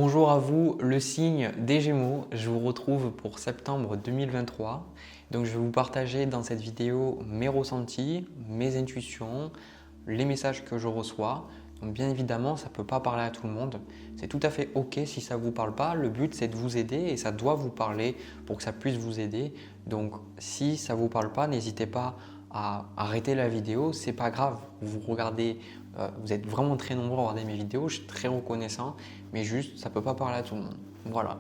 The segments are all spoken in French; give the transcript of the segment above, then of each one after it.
Bonjour à vous, le signe des Gémeaux. Je vous retrouve pour septembre 2023. Donc, je vais vous partager dans cette vidéo mes ressentis, mes intuitions, les messages que je reçois. Donc, bien évidemment, ça ne peut pas parler à tout le monde. C'est tout à fait OK si ça ne vous parle pas. Le but, c'est de vous aider et ça doit vous parler pour que ça puisse vous aider. Donc, si ça ne vous parle pas, n'hésitez pas à arrêter la vidéo. C'est pas grave. Vous regardez, vous êtes vraiment très nombreux à regarder mes vidéos. Je suis très reconnaissant, mais juste, ça ne peut pas parler à tout le monde. Voilà.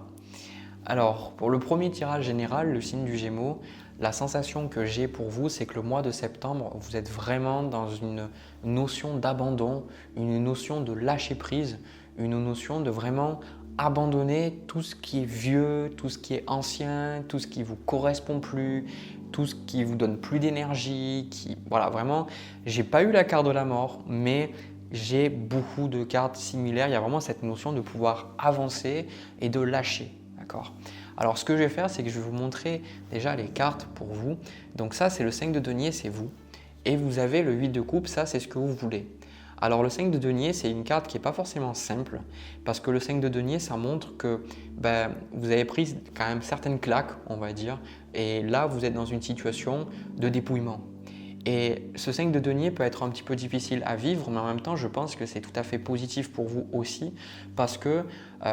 Alors, pour le premier tirage général, le signe du Gémeaux, la sensation que j'ai pour vous, c'est que le mois de septembre, vous êtes vraiment dans une notion d'abandon, une notion de lâcher prise, une notion de vraiment abandonner tout ce qui est vieux, tout ce qui est ancien, tout ce qui ne vous correspond plus, tout ce qui vous donne plus d'énergie. Voilà, vraiment, j'ai pas eu la carte de la mort, mais j'ai beaucoup de cartes similaires. Il y a vraiment cette notion de pouvoir avancer et de lâcher. D'accord. Alors, ce que je vais faire, c'est que je vais vous montrer déjà les cartes pour vous. Donc ça, c'est le 5 de denier, c'est vous. Et vous avez le 8 de coupe, ça, c'est ce que vous voulez. Alors, le 5 de denier, c'est une carte qui n'est pas forcément simple parce que le 5 de denier, ça montre que vous avez pris quand même certaines claques, on va dire. Et là, vous êtes dans une situation de dépouillement. Et ce 5 de denier peut être un petit peu difficile à vivre, mais en même temps, je pense que c'est tout à fait positif pour vous aussi parce que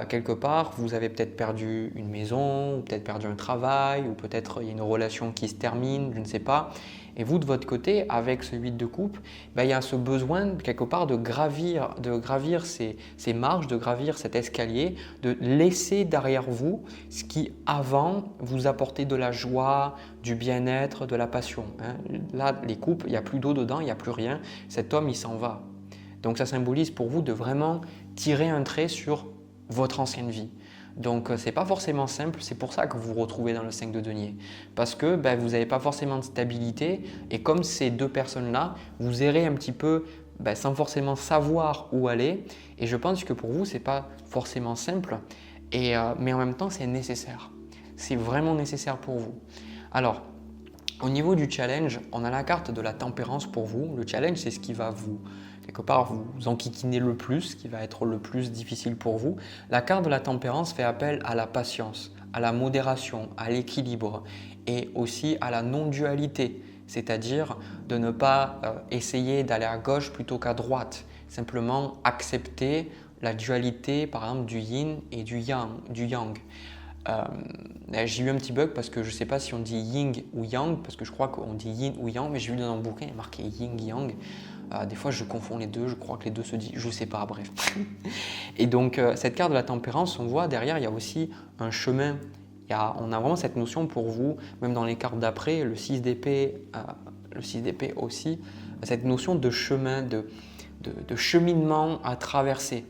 quelque part, vous avez peut-être perdu une maison, ou peut-être perdu un travail, ou peut-être il y a une relation qui se termine, je ne sais pas. Et vous, de votre côté, avec ce 8 de coupe, il y a ce besoin quelque part de gravir ces marches, de gravir cet escalier, de laisser derrière vous ce qui avant vous apportait de la joie, du bien-être, de la passion. Là, les coupes, il n'y a plus d'eau dedans, il n'y a plus rien. Cet homme, il s'en va. Donc ça symbolise pour vous de vraiment tirer un trait sur votre ancienne vie. Donc ce n'est pas forcément simple, c'est pour ça que vous vous retrouvez dans le 5 de denier. Parce que vous n'avez pas forcément de stabilité et comme ces deux personnes-là, vous errez un petit peu sans forcément savoir où aller. Et je pense que pour vous, ce n'est pas forcément simple, mais en même temps, c'est nécessaire. C'est vraiment nécessaire pour vous. Alors, au niveau du challenge, on a la carte de la tempérance pour vous. Le challenge, c'est ce qui va quelque part, vous enquiquiner le plus, ce qui va être le plus difficile pour vous. La carte de la tempérance fait appel à la patience, à la modération, à l'équilibre et aussi à la non-dualité, c'est-à-dire de ne pas essayer d'aller à gauche plutôt qu'à droite, simplement accepter la dualité, par exemple, du yin et du yang. J'ai eu un petit bug parce que je ne sais pas si on dit yin ou yang, parce que je crois qu'on dit yin ou yang, mais j'ai vu dans un bouquin, il y a marqué yin yang. Des fois, je confonds les deux, je crois que les deux se disent, je ne sais pas, bref. Et donc, cette carte de la tempérance, on voit derrière, il y a aussi un chemin. On a vraiment cette notion pour vous, même dans les cartes d'après, le 6 d'épée aussi, cette notion de chemin, de cheminement à traverser.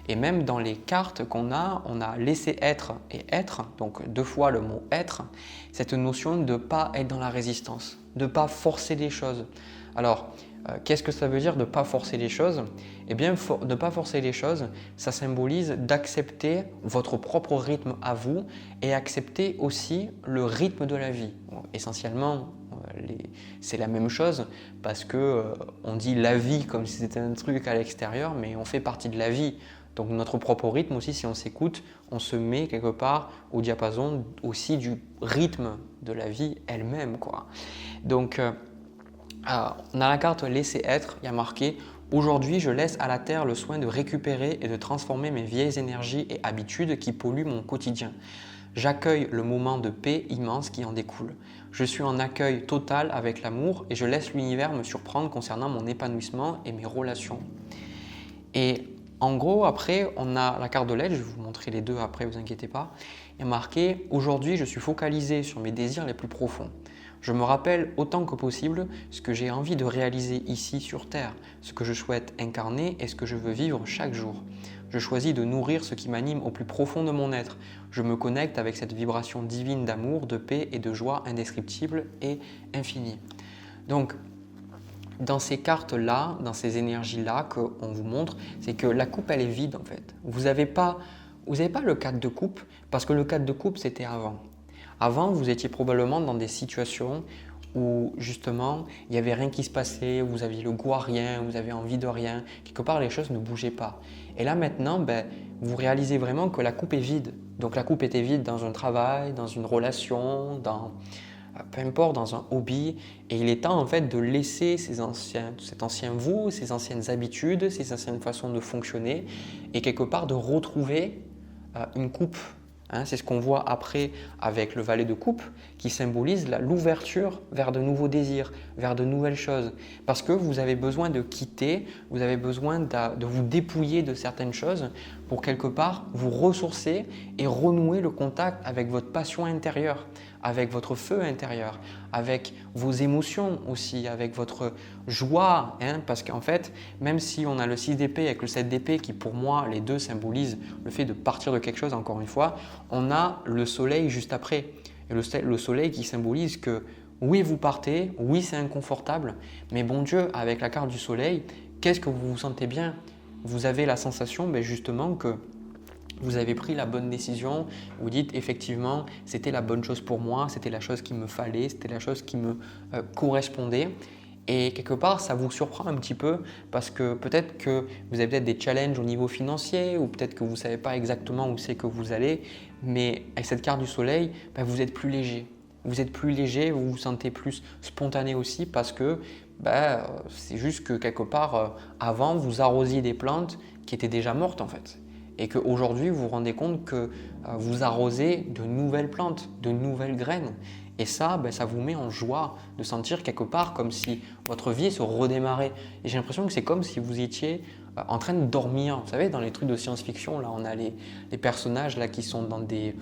Et même dans les cartes qu'on a, on a laissé être et être, donc deux fois le mot être, cette notion de ne pas être dans la résistance, de ne pas forcer les choses. Alors, qu'est-ce que ça veut dire de ne pas forcer les choses? Eh bien, de ne pas forcer les choses, ça symbolise d'accepter votre propre rythme à vous et accepter aussi le rythme de la vie. Bon, essentiellement, c'est la même chose parce qu'on dit la vie comme si c'était un truc à l'extérieur, mais on fait partie de la vie. Donc notre propre rythme aussi, si on s'écoute, on se met quelque part au diapason aussi du rythme de la vie elle-même, quoi. Donc on a la carte laisser être, il y a marqué « Aujourd'hui, je laisse à la terre le soin de récupérer et de transformer mes vieilles énergies et habitudes qui polluent mon quotidien. J'accueille le moment de paix immense qui en découle. Je suis en accueil total avec l'amour et je laisse l'univers me surprendre concernant mon épanouissement et mes relations. » Et en gros, après, on a la carte de l'aide, je vais vous montrer les deux après, vous inquiétez pas. Il y a marqué « Aujourd'hui, je suis focalisé sur mes désirs les plus profonds. Je me rappelle autant que possible ce que j'ai envie de réaliser ici sur Terre, ce que je souhaite incarner et ce que je veux vivre chaque jour. Je choisis de nourrir ce qui m'anime au plus profond de mon être. Je me connecte avec cette vibration divine d'amour, de paix et de joie indescriptible et infinie. » Donc, dans ces cartes-là, dans ces énergies-là qu'on vous montre, c'est que la coupe, elle est vide en fait. Vous n'avez pas le 4 de coupe parce que le 4 de coupe, c'était avant. Avant, vous étiez probablement dans des situations où justement il n'y avait rien qui se passait, vous aviez le goût à rien, vous avez envie de rien, quelque part les choses ne bougeaient pas. Et là maintenant, vous réalisez vraiment que la coupe est vide. Donc la coupe était vide dans un travail, dans une relation, peu importe, dans un hobby. Et il est temps en fait de laisser cet ancien vous, ces anciennes habitudes, ces anciennes façons de fonctionner et quelque part de retrouver une coupe. C'est ce qu'on voit après avec le valet de coupe qui symbolise l'ouverture vers de nouveaux désirs, vers de nouvelles choses. Parce que vous avez besoin de quitter, vous avez besoin de vous dépouiller de certaines choses pour quelque part vous ressourcer et renouer le contact avec votre passion intérieure, avec votre feu intérieur, avec vos émotions aussi, avec votre joie. Parce qu'en fait, même si on a le 6 d'épée avec le 7 d'épée qui pour moi, les deux symbolisent le fait de partir de quelque chose, encore une fois, on a le soleil juste après. Et le soleil qui symbolise que oui, vous partez, oui, c'est inconfortable, mais bon Dieu, avec la carte du soleil, qu'est-ce que vous vous sentez bien? Vous avez la sensation justement que vous avez pris la bonne décision, vous dites effectivement c'était la bonne chose pour moi, c'était la chose qu'il me fallait, c'était la chose qui me correspondait. Et quelque part, ça vous surprend un petit peu parce que peut-être que vous avez peut-être des challenges au niveau financier ou peut-être que vous ne savez pas exactement où c'est que vous allez, mais avec cette carte du soleil, vous êtes plus léger. Vous êtes plus léger, vous vous sentez plus spontané aussi parce que c'est juste que quelque part, avant, vous arrosiez des plantes qui étaient déjà mortes en fait. Et qu'aujourd'hui, vous vous rendez compte que vous arrosez de nouvelles plantes, de nouvelles graines. Et ça, ça vous met en joie de sentir quelque part comme si votre vie se redémarrait. Et j'ai l'impression que c'est comme si vous étiez en train de dormir. Vous savez, dans les trucs de science-fiction, là, on a les personnages là, qui sont dans des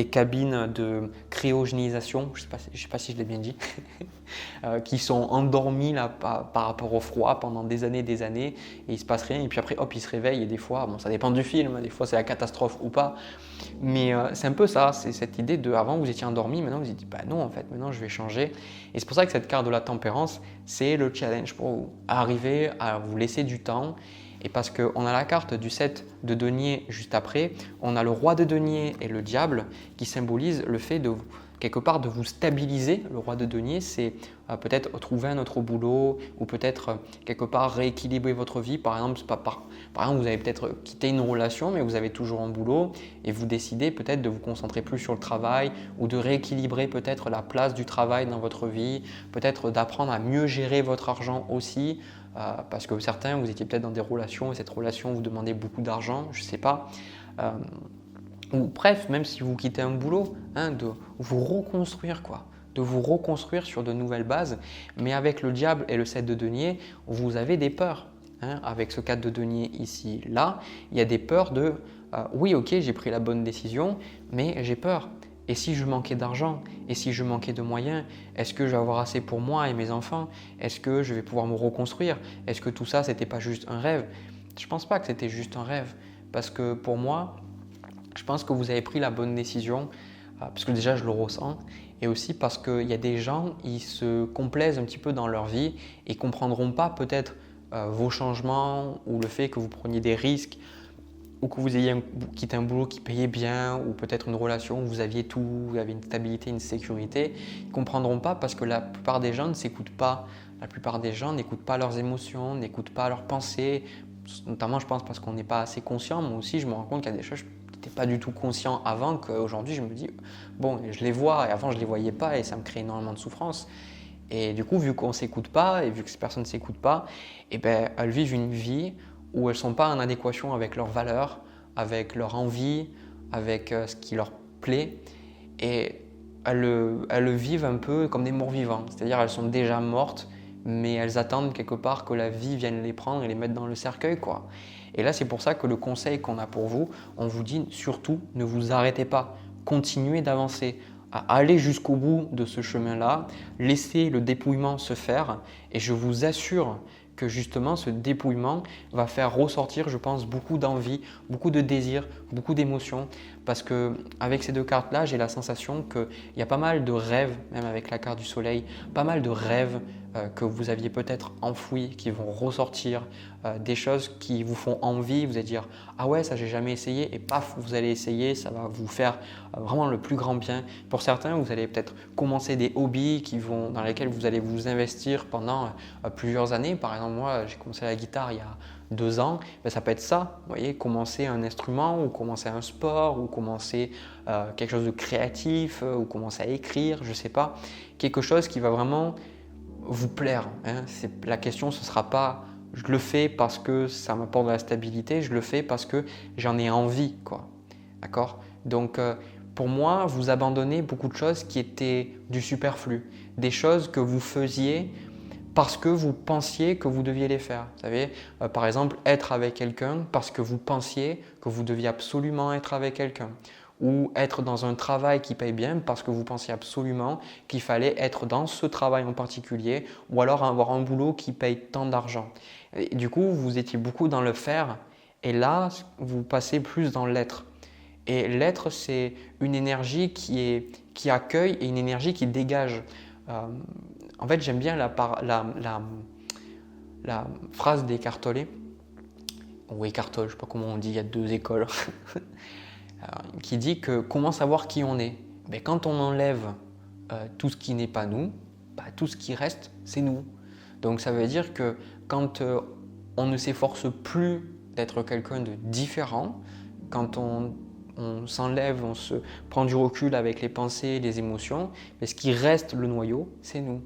cabines de cryogénisation, je ne sais pas si je l'ai bien dit, qui sont endormis là, par rapport au froid pendant des années et il ne se passe rien. Et puis après, hop, ils se réveillent et des fois, ça dépend du film, des fois c'est la catastrophe ou pas. Mais c'est un peu ça, c'est cette idée de avant vous étiez endormi, maintenant vous vous dites non en fait, maintenant je vais changer. Et c'est pour ça que cette carte de la tempérance, c'est le challenge pour vous, arriver à vous laisser du temps. Et parce qu'on a la carte du 7 de denier juste après, on a le roi de denier et le diable qui symbolisent le fait de quelque part de vous stabiliser. Le roi de denier, c'est peut-être trouver un autre boulot ou peut-être quelque part rééquilibrer votre vie. Par exemple, vous avez peut-être quitté une relation mais vous avez toujours un boulot et vous décidez peut-être de vous concentrer plus sur le travail ou de rééquilibrer peut-être la place du travail dans votre vie, peut-être d'apprendre à mieux gérer votre argent aussi. Parce que certains, vous étiez peut-être dans des relations et cette relation vous demandait beaucoup d'argent, je ne sais pas. Ou bref, même si vous quittez un boulot, de vous reconstruire de vous reconstruire sur de nouvelles bases. Mais avec le diable et le 7 de denier, vous avez des peurs. Avec ce 4 de denier ici, là, il y a des peurs de oui, ok, j'ai pris la bonne décision, mais j'ai peur. Et si je manquais d'argent? Et si je manquais de moyens? Est-ce que je vais avoir assez pour moi et mes enfants? Est-ce que je vais pouvoir me reconstruire? Est-ce que tout ça, c'était pas juste un rêve? Je ne pense pas que c'était juste un rêve. Parce que pour moi, je pense que vous avez pris la bonne décision. Parce que déjà, je le ressens. Et aussi parce qu'il y a des gens, ils se complaisent un petit peu dans leur vie et ne comprendront pas peut-être vos changements ou le fait que vous preniez des risques ou que vous ayez quitté un boulot qui payait bien ou peut-être une relation où vous aviez tout, vous avez une stabilité, une sécurité, ils ne comprendront pas parce que la plupart des gens ne s'écoutent pas. La plupart des gens n'écoutent pas leurs émotions, n'écoutent pas leurs pensées, notamment je pense parce qu'on n'est pas assez conscient. Moi aussi, je me rends compte qu'il y a des choses, je n'étais pas du tout conscient avant qu'aujourd'hui je me dis, bon, je les vois et avant je ne les voyais pas et ça me crée énormément de souffrance. Et du coup, vu qu'on ne s'écoute pas et vu que ces personnes ne s'écoutent pas, elles vivent une vie où elles ne sont pas en adéquation avec leurs valeurs, avec leur envie, avec ce qui leur plaît. Et elles le vivent un peu comme des morts vivants. C'est-à-dire elles sont déjà mortes, mais elles attendent quelque part que la vie vienne les prendre et les mettre dans le cercueil, Et là, c'est pour ça que le conseil qu'on a pour vous, on vous dit surtout, ne vous arrêtez pas. Continuez d'avancer. Allez jusqu'au bout de ce chemin-là. Laissez le dépouillement se faire. Et je vous assure que justement ce dépouillement va faire ressortir, je pense, beaucoup d'envie, beaucoup de désirs, beaucoup d'émotions. Parce qu'avec ces deux cartes-là, j'ai la sensation qu'il y a pas mal de rêves, même avec la carte du soleil, pas mal de rêves que vous aviez peut-être enfouies, qui vont ressortir, des choses qui vous font envie, vous allez dire « Ah ouais, ça j'ai jamais essayé » et paf, vous allez essayer, ça va vous faire vraiment le plus grand bien. Pour certains, vous allez peut-être commencer des hobbies dans lesquels vous allez vous investir pendant plusieurs années. Par exemple, moi, j'ai commencé la guitare il y a 2 ans, ben, ça peut être ça, vous voyez, commencer un instrument ou commencer un sport ou commencer quelque chose de créatif ou commencer à écrire, je ne sais pas, quelque chose qui va vraiment vous plaire. Hein. La question, ce ne sera pas je le fais parce que ça m'apporte de la stabilité, je le fais parce que j'en ai envie, quoi. D'accord? Donc, pour moi, vous abandonnez beaucoup de choses qui étaient du superflu, des choses que vous faisiez parce que vous pensiez que vous deviez les faire. Vous savez, par exemple, être avec quelqu'un parce que vous pensiez que vous deviez absolument être avec quelqu'un. Ou être dans un travail qui paye bien parce que vous pensiez absolument qu'il fallait être dans ce travail en particulier ou alors avoir un boulot qui paye tant d'argent. Et du coup, vous étiez beaucoup dans le faire et là, vous passez plus dans l'être. Et l'être, c'est une énergie qui accueille et une énergie qui dégage. En fait, j'aime bien la phrase d'Eckhart Tolle, ou Eckhart Tolle, je ne sais pas comment on dit, il y a 2 écoles, qui dit que comment savoir qui on est? Ben, quand on enlève tout ce qui n'est pas nous, ben, tout ce qui reste, c'est nous. Donc ça veut dire que quand on ne s'efforce plus d'être quelqu'un de différent, quand on s'enlève, on se prend du recul avec les pensées, les émotions, mais ce qui reste le noyau, c'est nous.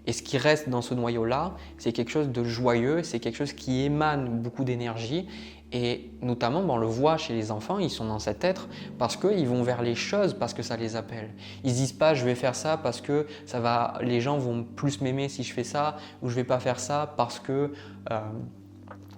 Et ce qui reste dans ce noyau-là, c'est quelque chose de joyeux, c'est quelque chose qui émane beaucoup d'énergie. Et notamment, on le voit chez les enfants, ils sont dans cet être parce qu'ils vont vers les choses, parce que ça les appelle. Ils ne se disent pas « je vais faire ça parce que les gens vont plus m'aimer si je fais ça » ou « je ne vais pas faire ça parce que…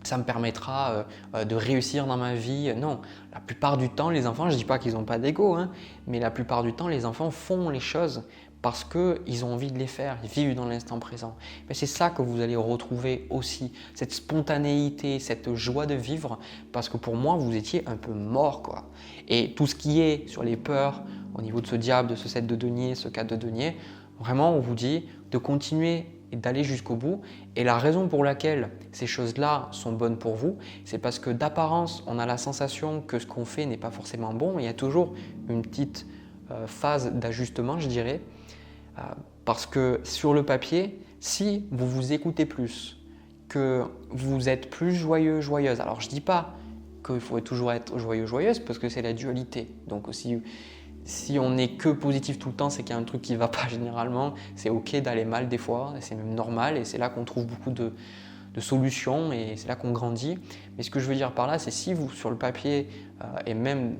ça me permettra de réussir dans ma vie ». Non, la plupart du temps, les enfants, je ne dis pas qu'ils n'ont pas d'ego, hein, mais la plupart du temps, les enfants font les choses parce qu'ils ont envie de les faire, ils vivent dans l'instant présent. Mais c'est ça que vous allez retrouver aussi, cette spontanéité, cette joie de vivre, parce que pour moi, vous étiez un peu mort, quoi. Et tout ce qui est sur les peurs, au niveau de ce diable, de ce 7 de denier, ce 4 de denier, vraiment, on vous dit de continuer et d'aller jusqu'au bout. Et la raison pour laquelle ces choses-là sont bonnes pour vous, c'est parce que d'apparence, on a la sensation que ce qu'on fait n'est pas forcément bon. Il y a toujours une petite phase d'ajustement, je dirais. Parce que sur le papier, si vous vous écoutez plus, que vous êtes plus joyeux, joyeuse, alors je ne dis pas qu'il faut toujours être joyeux, joyeuse, parce que c'est la dualité. Donc si on n'est que positif tout le temps, c'est qu'il y a un truc qui ne va pas généralement. C'est ok d'aller mal des fois, c'est même normal et c'est là qu'on trouve beaucoup de solutions et c'est là qu'on grandit. Mais ce que je veux dire par là, c'est si vous, sur le papier et même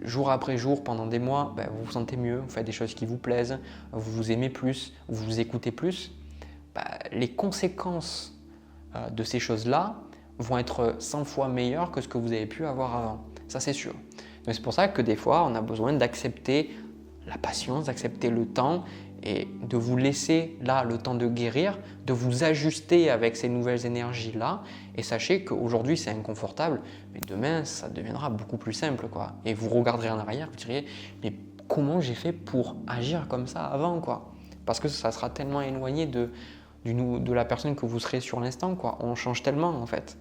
jour après jour, pendant des mois, vous vous sentez mieux, vous faites des choses qui vous plaisent, vous vous aimez plus, vous vous écoutez plus, les conséquences de ces choses-là vont être 100 fois meilleures que ce que vous avez pu avoir avant. Ça, c'est sûr. Donc, c'est pour ça que des fois, on a besoin d'accepter la patience, d'accepter le temps et de vous laisser là le temps de guérir, de vous ajuster avec ces nouvelles énergies-là. Et sachez qu'aujourd'hui, c'est inconfortable, mais demain, ça deviendra beaucoup plus simple, quoi. Et vous regarderez en arrière, vous direz « mais comment j'ai fait pour agir comme ça avant, quoi ?» Parce que ça sera tellement éloigné de la personne que vous serez sur l'instant, quoi. On change tellement, en fait.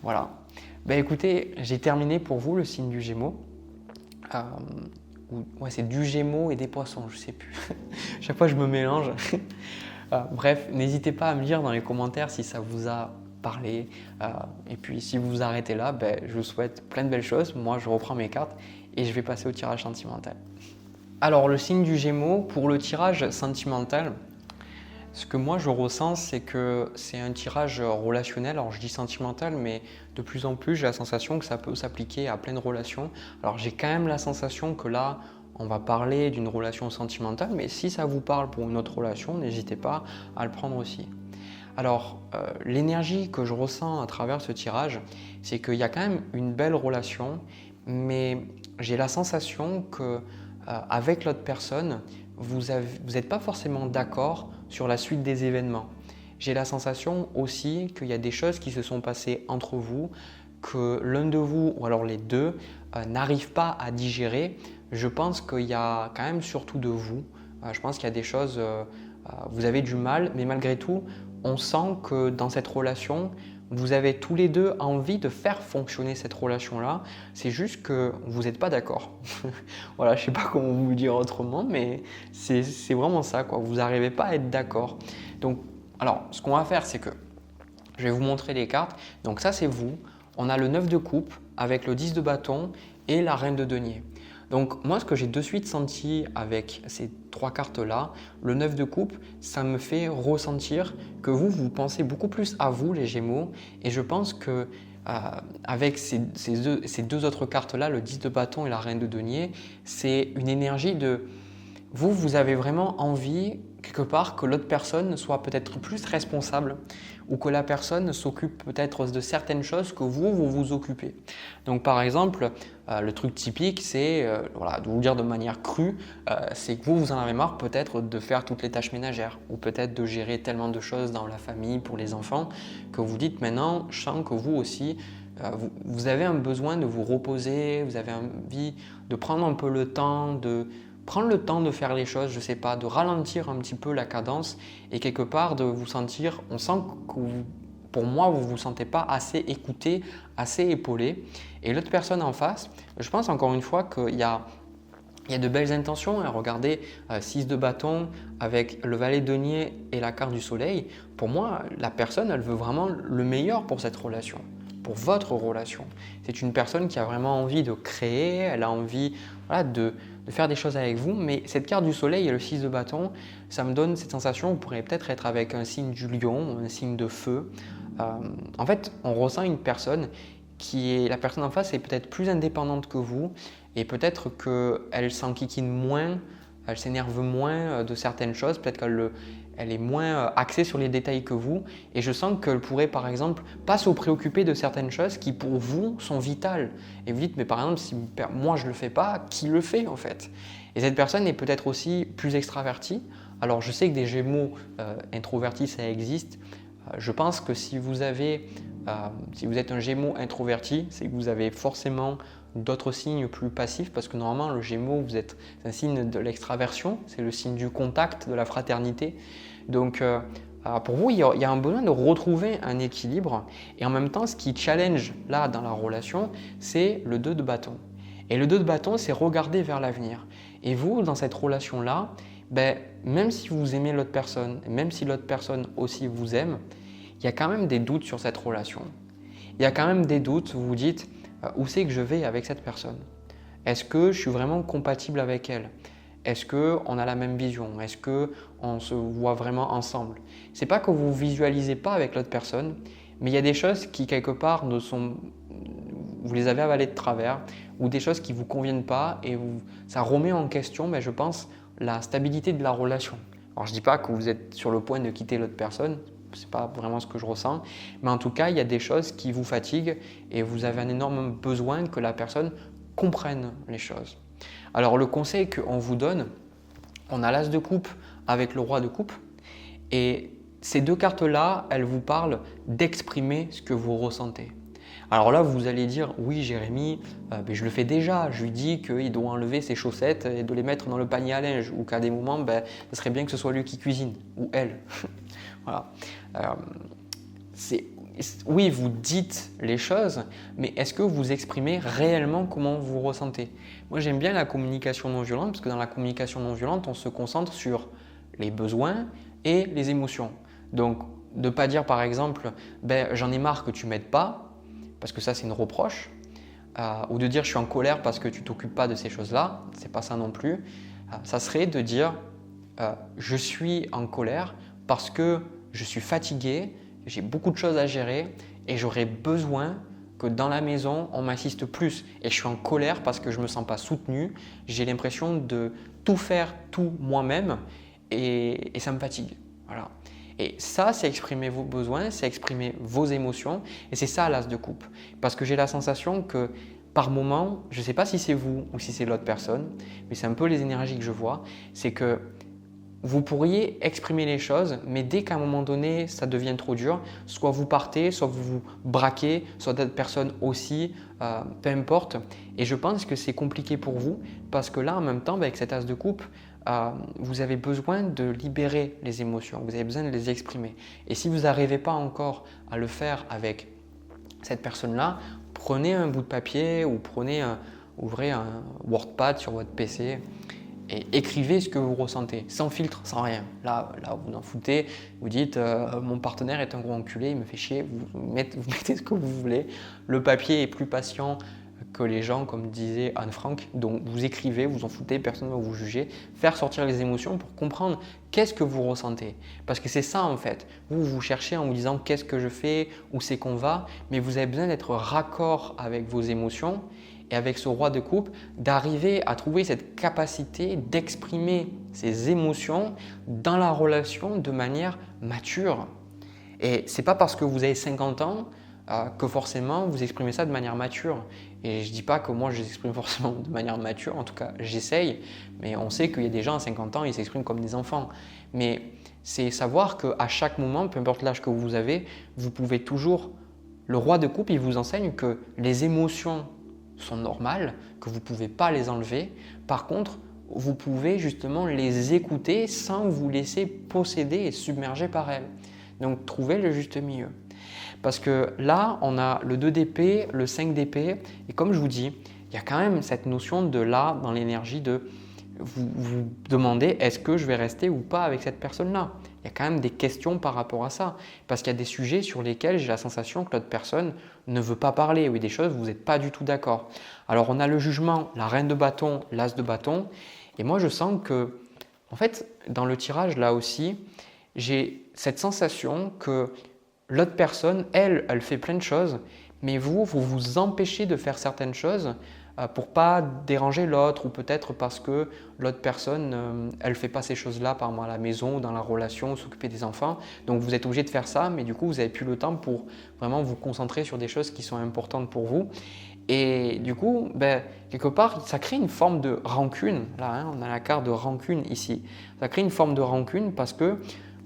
Voilà. Écoutez, j'ai terminé pour vous le signe du Gémeaux. Ouais, c'est du Gémeaux et des Poissons, je ne sais plus. Chaque fois, je me mélange. Bref, n'hésitez pas à me dire dans les commentaires si ça vous a parlé. Et puis, si vous vous arrêtez là, je vous souhaite plein de belles choses. Moi, je reprends mes cartes et je vais passer au tirage sentimental. Alors, le signe du Gémeaux, pour le tirage sentimental, ce que moi je ressens, c'est que c'est un tirage relationnel. Alors je dis sentimental, mais de plus en plus j'ai la sensation que ça peut s'appliquer à plein de relations. Alors j'ai quand même la sensation que là, on va parler d'une relation sentimentale, mais si ça vous parle pour une autre relation, n'hésitez pas à le prendre aussi. Alors l'énergie que je ressens à travers ce tirage, c'est qu'il y a quand même une belle relation, mais j'ai la sensation que avec l'autre personne, vous n'êtes pas forcément d'accord sur la suite des événements. J'ai la sensation aussi qu'il y a des choses qui se sont passées entre vous, que l'un de vous ou alors les deux n'arrive pas à digérer. Je pense qu'il y a quand même surtout de vous. Je pense qu'il y a des choses vous avez du mal, mais malgré tout, on sent que dans cette relation, vous avez tous les deux envie de faire fonctionner cette relation-là. C'est juste que vous n'êtes pas d'accord. Voilà, je ne sais pas comment vous le dire autrement, mais c'est vraiment ça, quoi. Vous n'arrivez pas à être d'accord. Donc, alors, ce qu'on va faire, c'est que je vais vous montrer les cartes. Donc ça, c'est vous. On a le 9 de coupe avec le 10 de bâton et la reine de denier. Donc moi, ce que j'ai de suite senti avec ces 3 cartes-là, le 9 de coupe, ça me fait ressentir que vous pensez beaucoup plus à vous, les Gémeaux. Et je pense que avec ces deux autres cartes-là, le 10 de bâton et la reine de denier, c'est une énergie de… Vous avez vraiment envie, quelque part, que l'autre personne soit peut-être plus responsable ou que la personne s'occupe peut-être de certaines choses que vous vous occupez. Donc par exemple, le truc typique, c'est voilà, de vous dire de manière crue, c'est que vous en avez marre peut-être de faire toutes les tâches ménagères ou peut-être de gérer tellement de choses dans la famille pour les enfants que vous dites maintenant, je sens que vous aussi, vous avez un besoin de vous reposer, vous avez envie de prendre un peu le temps de faire les choses, je ne sais pas, de ralentir un petit peu la cadence et quelque part de vous sentir, on sent que pour moi, vous ne vous sentez pas assez écouté, assez épaulé. Et l'autre personne en face, je pense encore une fois qu'il y a de belles intentions. Regardez, 6 de bâton avec le valet de denier et la carte du soleil. Pour moi, la personne, elle veut vraiment le meilleur pour cette relation, pour votre relation. C'est une personne qui a vraiment envie de créer, elle a envie voilà, de faire des choses avec vous. Mais cette carte du soleil et le 6 de bâton, ça me donne cette sensation, vous pourriez peut-être être avec un signe du lion, un signe de feu. En fait, on ressent une personne la personne en face est peut-être plus indépendante que vous et peut-être qu'elle s'enquiquine moins, elle s'énerve moins de certaines choses, peut-être qu'elle est moins axée sur les détails que vous et je sens qu'elle pourrait par exemple pas se préoccuper de certaines choses qui pour vous sont vitales. Et vous dites mais par exemple si moi je ne le fais pas, qui le fait en fait? Et cette personne est peut-être aussi plus extravertie. Alors je sais que des Gémeaux introvertis ça existe. Je pense que si vous êtes un Gémeaux introverti, c'est que vous avez forcément d'autres signes plus passifs parce que normalement le Gémeaux, c'est un signe de l'extraversion, c'est le signe du contact, de la fraternité. Donc pour vous, il y a un besoin de retrouver un équilibre et en même temps, ce qui challenge là dans la relation, c'est le 2 de bâton. Et le 2 de bâton, c'est regarder vers l'avenir. Et vous, dans cette relation-là, même si vous aimez l'autre personne, même si l'autre personne aussi vous aime, il y a quand même des doutes sur cette relation. Il y a quand même des doutes, vous vous dites où c'est que je vais avec cette personne? Est-ce que je suis vraiment compatible avec elle? Est-ce qu'on a la même vision? Est-ce qu'on se voit vraiment ensemble? Ce n'est pas que vous ne visualisez pas avec l'autre personne, mais il y a des choses qui quelque part vous les avez avalées de travers ou des choses qui ne vous conviennent pas et ça remet en question, je pense, la stabilité de la relation. Alors je ne dis pas que vous êtes sur le point de quitter l'autre personne, ce n'est pas vraiment ce que je ressens, mais en tout cas, il y a des choses qui vous fatiguent et vous avez un énorme besoin que la personne comprenne les choses. Alors le conseil qu'on vous donne, on a l'as de coupe avec le roi de coupe et ces deux cartes-là, elles vous parlent d'exprimer ce que vous ressentez. Alors là, vous allez dire, oui Jérémy, je le fais déjà, je lui dis qu'il doit enlever ses chaussettes et de les mettre dans le panier à linge ou qu'à des moments, ce serait bien que ce soit lui qui cuisine ou elle. Voilà. Oui, vous dites les choses, mais est-ce que vous exprimez réellement comment vous ressentez? Moi, j'aime bien la communication non violente parce que dans la communication non violente, on se concentre sur les besoins et les émotions. Donc, de ne pas dire par exemple, j'en ai marre que tu ne m'aides pas, parce que ça c'est une reproche, ou de dire je suis en colère parce que tu ne t'occupes pas de ces choses-là, ce n'est pas ça non plus. Ça serait de dire je suis en colère parce que je suis fatigué, j'ai beaucoup de choses à gérer et j'aurais besoin que dans la maison on m'assiste plus et je suis en colère parce que je ne me sens pas soutenu, j'ai l'impression de tout faire tout moi-même et ça me fatigue. Voilà. Et ça, c'est exprimer vos besoins, c'est exprimer vos émotions et c'est ça l'as de coupe. Parce que j'ai la sensation que par moment, je ne sais pas si c'est vous ou si c'est l'autre personne, mais c'est un peu les énergies que je vois, c'est que vous pourriez exprimer les choses, mais dès qu'à un moment donné, ça devient trop dur, soit vous partez, soit vous vous braquez, soit d'autres personnes aussi, peu importe. Et je pense que c'est compliqué pour vous parce que là, en même temps, avec cet as de coupe, vous avez besoin de libérer les émotions, vous avez besoin de les exprimer. Et si vous n'arrivez pas encore à le faire avec cette personne-là, prenez un bout de papier ou ouvrez un WordPad sur votre PC et écrivez ce que vous ressentez, sans filtre, sans rien. Là vous en foutez, vous dites mon partenaire est un gros enculé, il me fait chier, vous mettez ce que vous voulez. Le papier est plus patient que les gens, comme disait Anne Frank. Donc vous écrivez, vous en foutez, personne ne va vous juger. Faire sortir les émotions pour comprendre qu'est-ce que vous ressentez. Parce que c'est ça en fait. Vous cherchez en vous disant qu'est-ce que je fais, où c'est qu'on va, mais vous avez besoin d'être raccord avec vos émotions et avec ce roi de coupe, d'arriver à trouver cette capacité d'exprimer ces émotions dans la relation de manière mature. Et ce n'est pas parce que vous avez 50 ans que forcément vous exprimez ça de manière mature. Et je ne dis pas que moi je l'exprime forcément de manière mature, en tout cas j'essaye, mais on sait qu'il y a des gens à 50 ans, ils s'expriment comme des enfants. Mais c'est savoir qu'à chaque moment, peu importe l'âge que vous avez, vous pouvez toujours… Le roi de coupe, il vous enseigne que les émotions sont normales, que vous ne pouvez pas les enlever. Par contre, vous pouvez justement les écouter sans vous laisser posséder et submerger par elles. Donc, trouvez le juste milieu. Parce que là, on a le 2 d'épée, le 5 d'épée, et comme je vous dis, il y a quand même cette notion de là, dans l'énergie de vous demander est-ce que je vais rester ou pas avec cette personne-là. Il y a quand même des questions par rapport à ça. Parce qu'il y a des sujets sur lesquels j'ai la sensation que l'autre personne ne veut pas parler, ou des choses où vous n'êtes pas du tout d'accord. Alors on a le jugement, la reine de bâton, l'as de bâton, et moi je sens que, en fait, dans le tirage là aussi, j'ai cette sensation que l'autre personne, elle fait plein de choses, mais vous vous empêchez de faire certaines choses pour ne pas déranger l'autre, ou peut-être parce que l'autre personne, elle ne fait pas ces choses-là par moi à la maison, dans la relation, s'occuper des enfants. Donc vous êtes obligé de faire ça, mais du coup vous n'avez plus le temps pour vraiment vous concentrer sur des choses qui sont importantes pour vous. Et du coup, quelque part, ça crée une forme de rancune. Là, on a la carte de rancune ici. Ça crée une forme de rancune parce que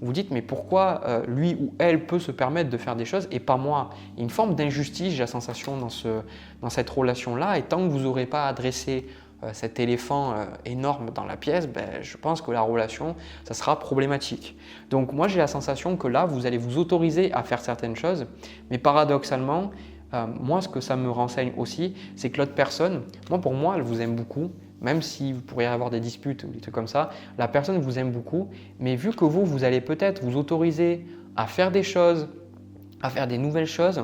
vous dites mais pourquoi lui ou elle peut se permettre de faire des choses et pas moi. Il y a une forme d'injustice, j'ai la sensation, dans cette relation-là, et tant que vous n'aurez pas adressé cet éléphant énorme dans la pièce, je pense que la relation, ça sera problématique. Donc moi j'ai la sensation que là, vous allez vous autoriser à faire certaines choses, mais paradoxalement, moi ce que ça me renseigne aussi, c'est que l'autre personne, pour moi, elle vous aime beaucoup. Même si vous pourriez avoir des disputes ou des trucs comme ça, la personne vous aime beaucoup, mais vu que vous allez peut-être vous autoriser à faire des choses, à faire des nouvelles choses,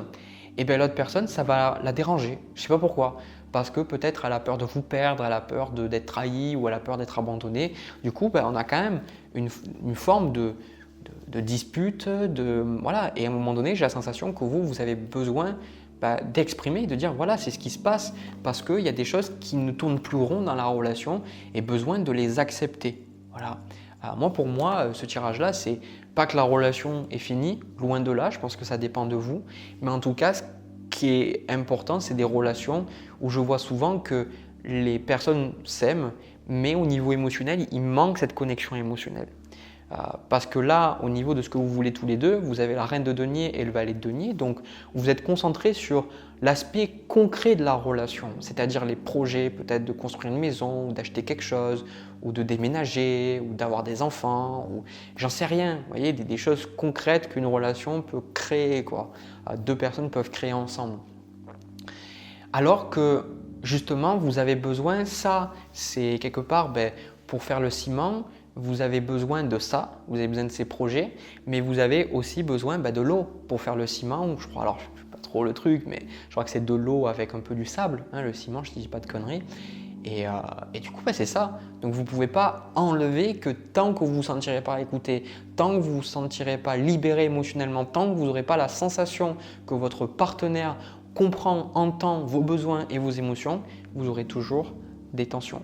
et bien l'autre personne, ça va la déranger. Je ne sais pas pourquoi. Parce que peut-être elle a peur de vous perdre, elle a peur d'être trahie ou elle a peur d'être abandonnée. Du coup, on a quand même une forme de dispute, voilà. Et à un moment donné, j'ai la sensation que vous avez besoin d'exprimer, de dire voilà, c'est ce qui se passe parce qu'il y a des choses qui ne tournent plus rond dans la relation et besoin de les accepter. Voilà. Alors pour moi, ce tirage-là, c'est pas que la relation est finie, loin de là, je pense que ça dépend de vous, mais en tout cas, ce qui est important, c'est des relations où je vois souvent que les personnes s'aiment, mais au niveau émotionnel, il manque cette connexion émotionnelle. Parce que là, au niveau de ce que vous voulez tous les deux, vous avez la reine de denier et le valet de denier, donc vous êtes concentré sur l'aspect concret de la relation, c'est-à-dire les projets, peut-être de construire une maison, ou d'acheter quelque chose, ou de déménager, ou d'avoir des enfants, ou j'en sais rien, vous voyez, des choses concrètes qu'une relation peut créer, quoi. Deux personnes peuvent créer ensemble. Alors que justement, vous avez besoin, ça, c'est quelque part, pour faire le ciment, vous avez besoin de ça, vous avez besoin de ces projets, mais vous avez aussi besoin de l'eau pour faire le ciment. Je crois, alors je ne sais pas trop le truc, mais je crois que c'est de l'eau avec un peu du sable, le ciment, je ne dis pas de conneries. Et du coup, c'est ça. Donc vous ne pouvez pas enlever que tant que vous ne vous sentirez pas écouté, tant que vous ne vous sentirez pas libéré émotionnellement, tant que vous n'aurez pas la sensation que votre partenaire comprend, entend vos besoins et vos émotions, vous aurez toujours des tensions.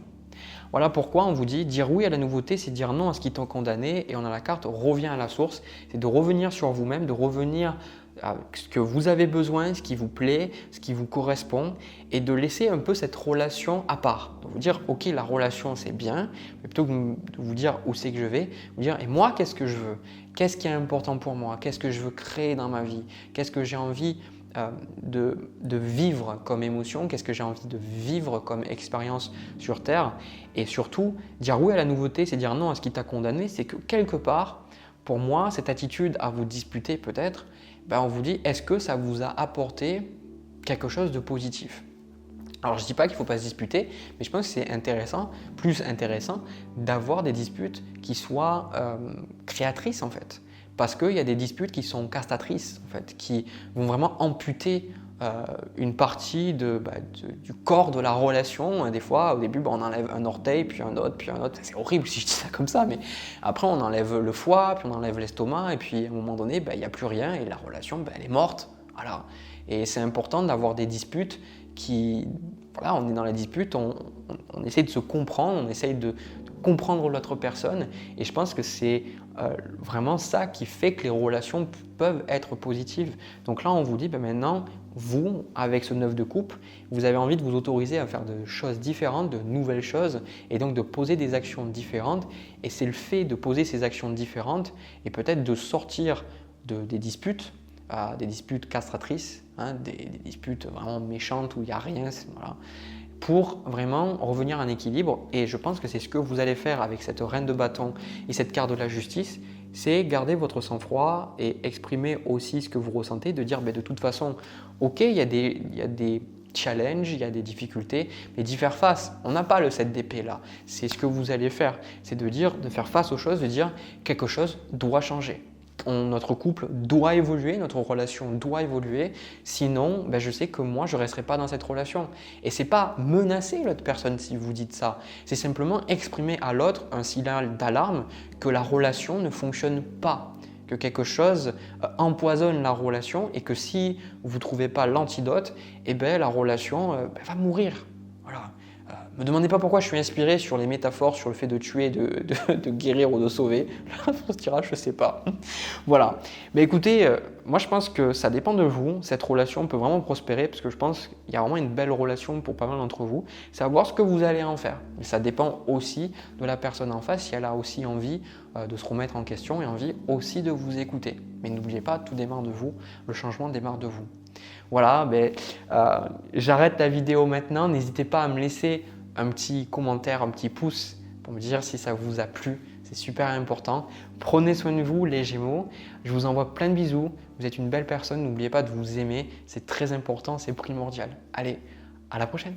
Voilà pourquoi on vous dit dire oui à la nouveauté, c'est dire non à ce qui t'a condamné, et on a la carte revient à la source, c'est de revenir sur vous-même, de revenir à ce que vous avez besoin, ce qui vous plaît, ce qui vous correspond, et de laisser un peu cette relation à part. Donc vous dire ok, la relation c'est bien, mais plutôt que de vous dire où c'est que je vais, vous dire et moi qu'est-ce que je veux, qu'est-ce qui est important pour moi, qu'est-ce que je veux créer dans ma vie, qu'est-ce que j'ai envie de vivre comme émotion, qu'est-ce que j'ai envie de vivre comme expérience sur Terre, et surtout dire oui à la nouveauté, c'est dire non à ce qui t'a condamné. C'est que quelque part, pour moi, cette attitude à vous disputer peut-être, on vous dit est-ce que ça vous a apporté quelque chose de positif? Alors je ne dis pas qu'il ne faut pas se disputer, mais je pense que c'est intéressant, plus intéressant, d'avoir des disputes qui soient créatrices en fait. Parce qu'il y a des disputes qui sont castratrices en fait, qui vont vraiment amputer une partie du corps de la relation. Des fois, au début, on enlève un orteil, puis un autre, puis un autre. C'est horrible si je dis ça comme ça, mais après on enlève le foie, puis on enlève l'estomac, et puis à un moment donné, il n'y a plus rien et la relation, elle est morte. Voilà. Et c'est important d'avoir des disputes qui, voilà, on est dans la dispute, on essaie de se comprendre, on essaie de comprendre l'autre personne, et je pense que c'est vraiment ça qui fait que les relations peuvent être positives. Donc là, on vous dit, maintenant, vous, avec ce 9 de coupe, vous avez envie de vous autoriser à faire de choses différentes, de nouvelles choses, et donc de poser des actions différentes, et c'est le fait de poser ces actions différentes, et peut-être de sortir des disputes castratrices, des disputes vraiment méchantes où il n'y a rien, voilà, pour vraiment revenir en équilibre. Et je pense que c'est ce que vous allez faire avec cette reine de bâton et cette carte de la justice, c'est garder votre sang-froid et exprimer aussi ce que vous ressentez, de dire de toute façon, ok, il y a des challenges, il y a des difficultés, mais d'y faire face. On n'a pas le 7 d'épée là. C'est ce que vous allez faire, c'est de faire face aux choses, de dire quelque chose doit changer. Notre couple doit évoluer, notre relation doit évoluer, sinon je sais que moi je ne resterai pas dans cette relation. Et ce n'est pas menacer l'autre personne si vous dites ça, c'est simplement exprimer à l'autre un signal d'alarme que la relation ne fonctionne pas, que quelque chose empoisonne la relation et que si vous ne trouvez pas l'antidote, la relation va mourir. Voilà. Me demandez pas pourquoi je suis inspiré sur les métaphores, sur le fait de tuer, de guérir ou de sauver. La réponse tirage, je ne sais pas. Voilà. Mais écoutez, moi je pense que ça dépend de vous. Cette relation peut vraiment prospérer parce que je pense qu'il y a vraiment une belle relation pour pas mal d'entre vous. C'est à voir ce que vous allez en faire. Mais ça dépend aussi de la personne en face, si elle a aussi envie de se remettre en question et envie aussi de vous écouter. Mais n'oubliez pas, tout démarre de vous. Le changement démarre de vous. Voilà, j'arrête la vidéo maintenant. N'hésitez pas à me laisser un petit commentaire, un petit pouce pour me dire si ça vous a plu. C'est super important. Prenez soin de vous, les Gémeaux. Je vous envoie plein de bisous. Vous êtes une belle personne. N'oubliez pas de vous aimer. C'est très important, c'est primordial. Allez, à la prochaine.